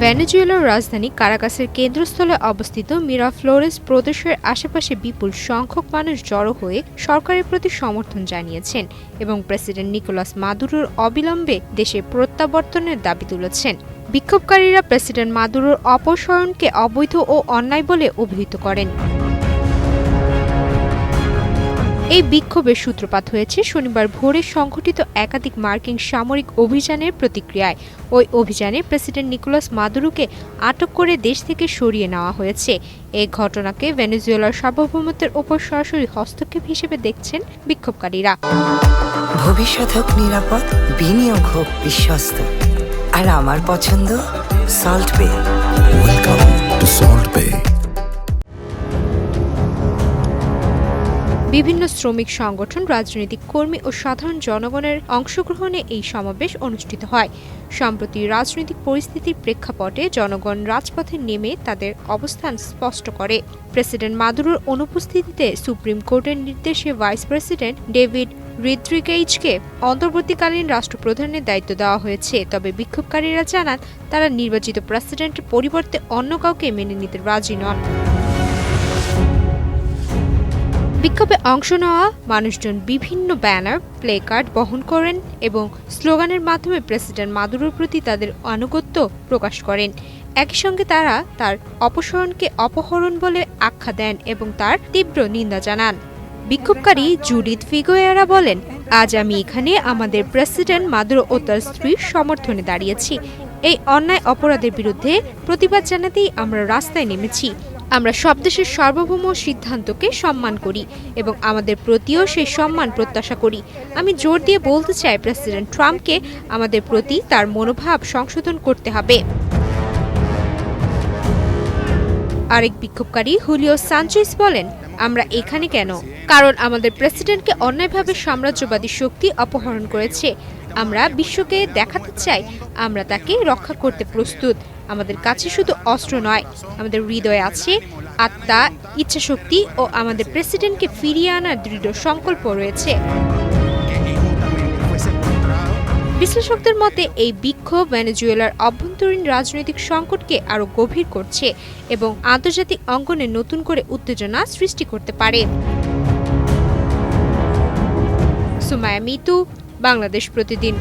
ভেনেজুয়েলার রাজধানী কারাকাসের কেন্দ্রস্থলে অবস্থিত মিরাফ্লোরেস প্রদেশের আশেপাশে বিপুল সংখ্যক মানুষ জড়ো হয়ে সরকারের প্রতি সমর্থন জানিয়েছেন এবং প্রেসিডেন্ট নিকোলাস মাদুরোর অবিলম্বে দেশে প্রত্যাবর্তনের দাবি তুলেছেন। বিক্ষোভকারীরা প্রেসিডেন্ট মাদুরোর অপসারণকে অবৈধ ও অন্যায় বলে অভিহিত করেন। এই বিক্ষোভের সূত্রপাত হয়েছে শনিবার ভোরে সংঘটিত একাধিক মার্কিন সামরিক অভিযানের প্রতিক্রিয়ায়। ওই অভিযানে প্রেসিডেন্ট নিকোলাস মাদুরোকে আটক করে দেশ থেকে সরিয়ে নেওয়া হয়েছে। এই ঘটনাকে ভেনেজুয়েলার সার্বভৌমত্বের ওপর সরাসরি হস্তক্ষেপ হিসেবে দেখছেন বিক্ষোভকারীরা। ভবিষ্যৎ হোক নিরাপদ, বিনিয়োগ হোক বিশ্বস্ত, আর আমার পছন্দ সল্ট বে। ওয়েলকাম টু সল্ট বে। বিভিন্ন শ্রমিক সংগঠন, রাজনৈতিক কর্মী ও সাধারণ জনগণের অংশগ্রহণে এই সমাবেশ অনুষ্ঠিত হয়। সম্প্রতি রাজনৈতিক পরিস্থিতির প্রেক্ষাপটে জনগণ রাজপথে নেমে তাদের অবস্থান স্পষ্ট করে। প্রেসিডেন্ট মাদুরোর অনুপস্থিতিতে সুপ্রিম কোর্টের নির্দেশে ভাইস প্রেসিডেন্ট ডেভিড রদ্রিগেজকে অন্তর্বর্তীকালীন রাষ্ট্রপ্রধানের দায়িত্ব দেওয়া হয়েছে। তবে বিক্ষোভকারীরা জানান তারা নির্বাচিত প্রেসিডেন্টের পরিবর্তে অন্য কাউকে মেনে নিতে রাজি নন। বিক্ষোভে অংশ নেওয়া মানুষজন বিভিন্ন ব্যানার, প্লেকার্ড বহন করেন এবং স্লোগানের মাধ্যমে প্রেসিডেন্ট মাদুরোর প্রতি তাদের আনুগত্য প্রকাশ করেন। একই সঙ্গে তারা তার অপসারণকে অপহরণ বলে আখ্যা দেন এবং তার তীব্র নিন্দা জানান। বিক্ষোভকারী জুডিথ ফিগুয়েরা বলেন, আজ আমি এখানে আমাদের প্রেসিডেন্ট মাদুরো ও তার স্ত্রীর সমর্থনে দাঁড়িয়েছি। এই অন্যায় অপরাধের বিরুদ্ধে প্রতিবাদ জানাতেই আমরা রাস্তায় নেমেছি। আমরা সব দেশের সার্বভৌম সিদ্ধান্তকে সম্মান করি এবং আমাদের প্রতিও সেই সম্মান প্রত্যাশা করি। আমি জোর দিয়ে বলতে চাই, প্রেসিডেন্ট ট্রাম্পকে আমাদের প্রতি তার মনোভাব সংশোধন করতে হবে। আরেক বিক্ষোভকারী হুলিও সানচেজ বলেন, আমরা এখানে কেন? কারণ আমাদের প্রেসিডেন্টকে অন্যায়ভাবে সাম্রাজ্যবাদী শক্তি অপহরণ করেছে। আমরা বিশ্বকে দেখাতে চাই আমরা তাকে রক্ষা করতে প্রস্তুত। আমাদের কাছে শুধু অস্ত্র নয়, আমাদের হৃদয়ে আছে আত্মা, ইচ্ছাশক্তি ও আমাদের প্রেসিডেন্টকে ফিরিয়ে আনার দৃঢ় সংকল্প রয়েছে। বিশ্লেষকদের মতে এই বিক্ষোভ ভেনেজুয়েলার অভ্যন্তরীণ রাজনৈতিক সংকটকে আরও গভীর করছে এবং আন্তর্জাতিক অঙ্গনে নতুন করে উত্তেজনা সৃষ্টি করতে পারে। সুমাইয়া মিতু, বাংলাদেশ প্রতিদিন।